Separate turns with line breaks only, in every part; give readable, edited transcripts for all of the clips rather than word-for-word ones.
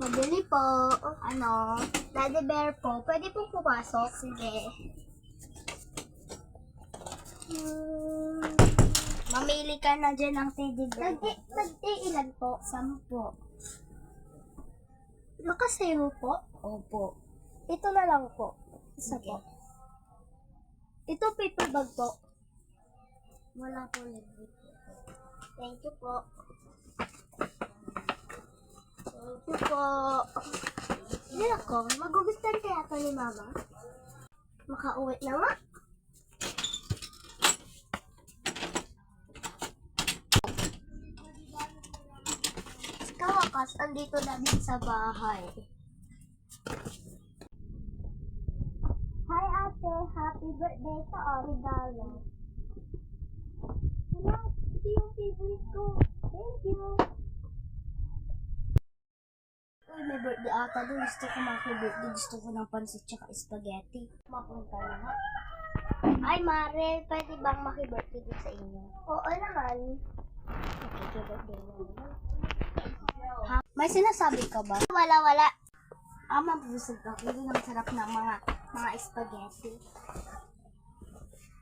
Pabili po. Ano? Daddy Bear po. Pwede po pumasok? Sige. Mamili ka na dyan ng teddy bear. Ilan po? 10. Nakasayo po? Opo. Ito na lang po. Isa po. Ito paper bag po. Wala po libre po. Thank you po. Thank you po. Hindi ako. Magugustuhan kaya ito ni Mama. Makauwi na nga. Kawakas, andito na din sa bahay. Hi ate, happy birthday sa regalo. Wala, ito yung favorite ko. Thank you. Uy, may birthday ata doon. Gusto ko birthday. Gusto ko ng pansit tsaka spaghetti. Mapunta na nga. Ay, Mare, pwede bang maki-birthday doon sa inyo? Oo naman. Maki-birthday na naman. May sinasabi ka ba? Wala. Mabusog ako. Yun ang sarap ng mga spaghetti.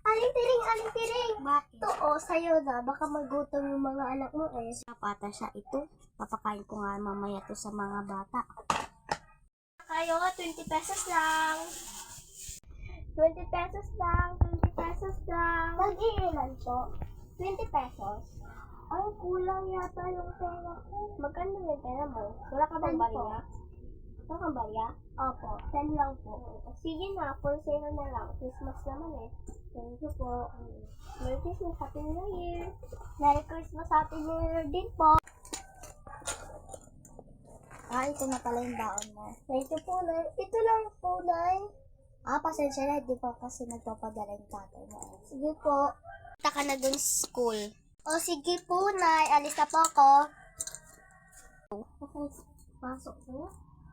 Aling tiring. Bakit? Ito sa'yo na. Baka magutom yung mga anak mo eh. Napata siya ito. Papakain ko nga mamaya to sa mga bata. Kayo, 20 pesos lang. 20 pesos lang. 20 pesos lang. Nag-iilan po? 20 pesos. Ay, kulang yata yung pera ko. Magkano yung pera mo? Wala ka bang barya? Wala kang barya? Opo, 10 lang po. Sige na, for sale na lang. Christmas naman eh. Thank you po. Merry Christmas, Happy New Year. Merry Christmas, Happy New Year din po. Ito na pala yung baon mo. Thank you po, Nay. Ito lang po, Nay. Pasensya na. Di pa kasi nagpapadala yung tatay mo. Sige po. Punta ka na dun sa school. Sige po, Nay. Alis na po ako. Okay, pasok ko.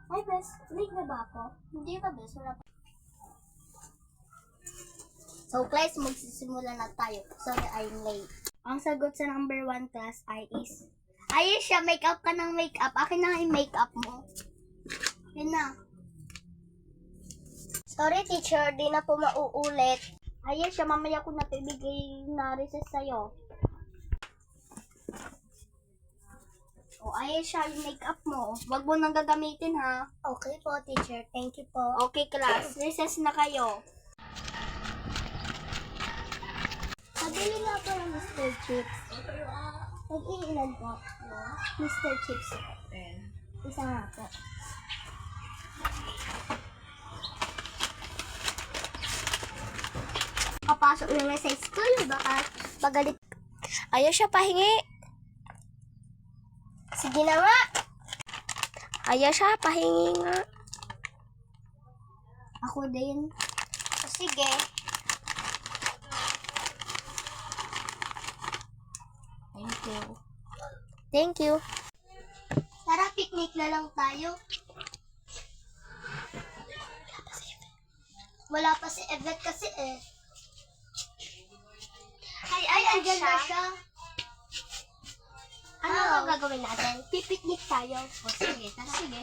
Ay, Bes. Late na ba ako? Hindi pa, Bes. Wala pa. So, class, magsisimula na tayo. Sorry, I'm late. Ang sagot sa number 1 class ay is... Ayun siya, make-up ka ng make-up. Akin na yung make-up mo. Yun na. Sorry, teacher. Di na po mauulit. Ayun siya, mamaya ko na ito ibigay na recess sa'yo. Ayun siya, yung make-up mo. Wag mo nang gagamitin, ha? Okay po, teacher. Thank you po. Okay, class. Recess na kayo. Pabili na po ng Mr. Chips. Nag-iilan po. Mr. Chips. Isa nga po. Kapasok na sa school, baka pagalit.
Ayaw siya pahingi.
Sige na nga.
Ayaw siya pahingi nga.
Ako din. Sige.
Thank you.
Tara, picnic na lang tayo. Wala pa si Evette kasi eh. Ay, andyan na siya. Ano ang gagawin natin? Pipiknik tayo. Sige, tara. Sige.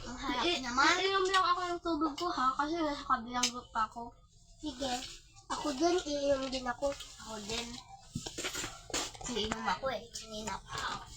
Ang harap naman.
Iinom lang ako ng tubig ko ha, kasi nasa kabilang group pa ako.
Sige. Ako dun, iinom din ako.
Ako din.
Iinom ako eh. Kanina pa ako.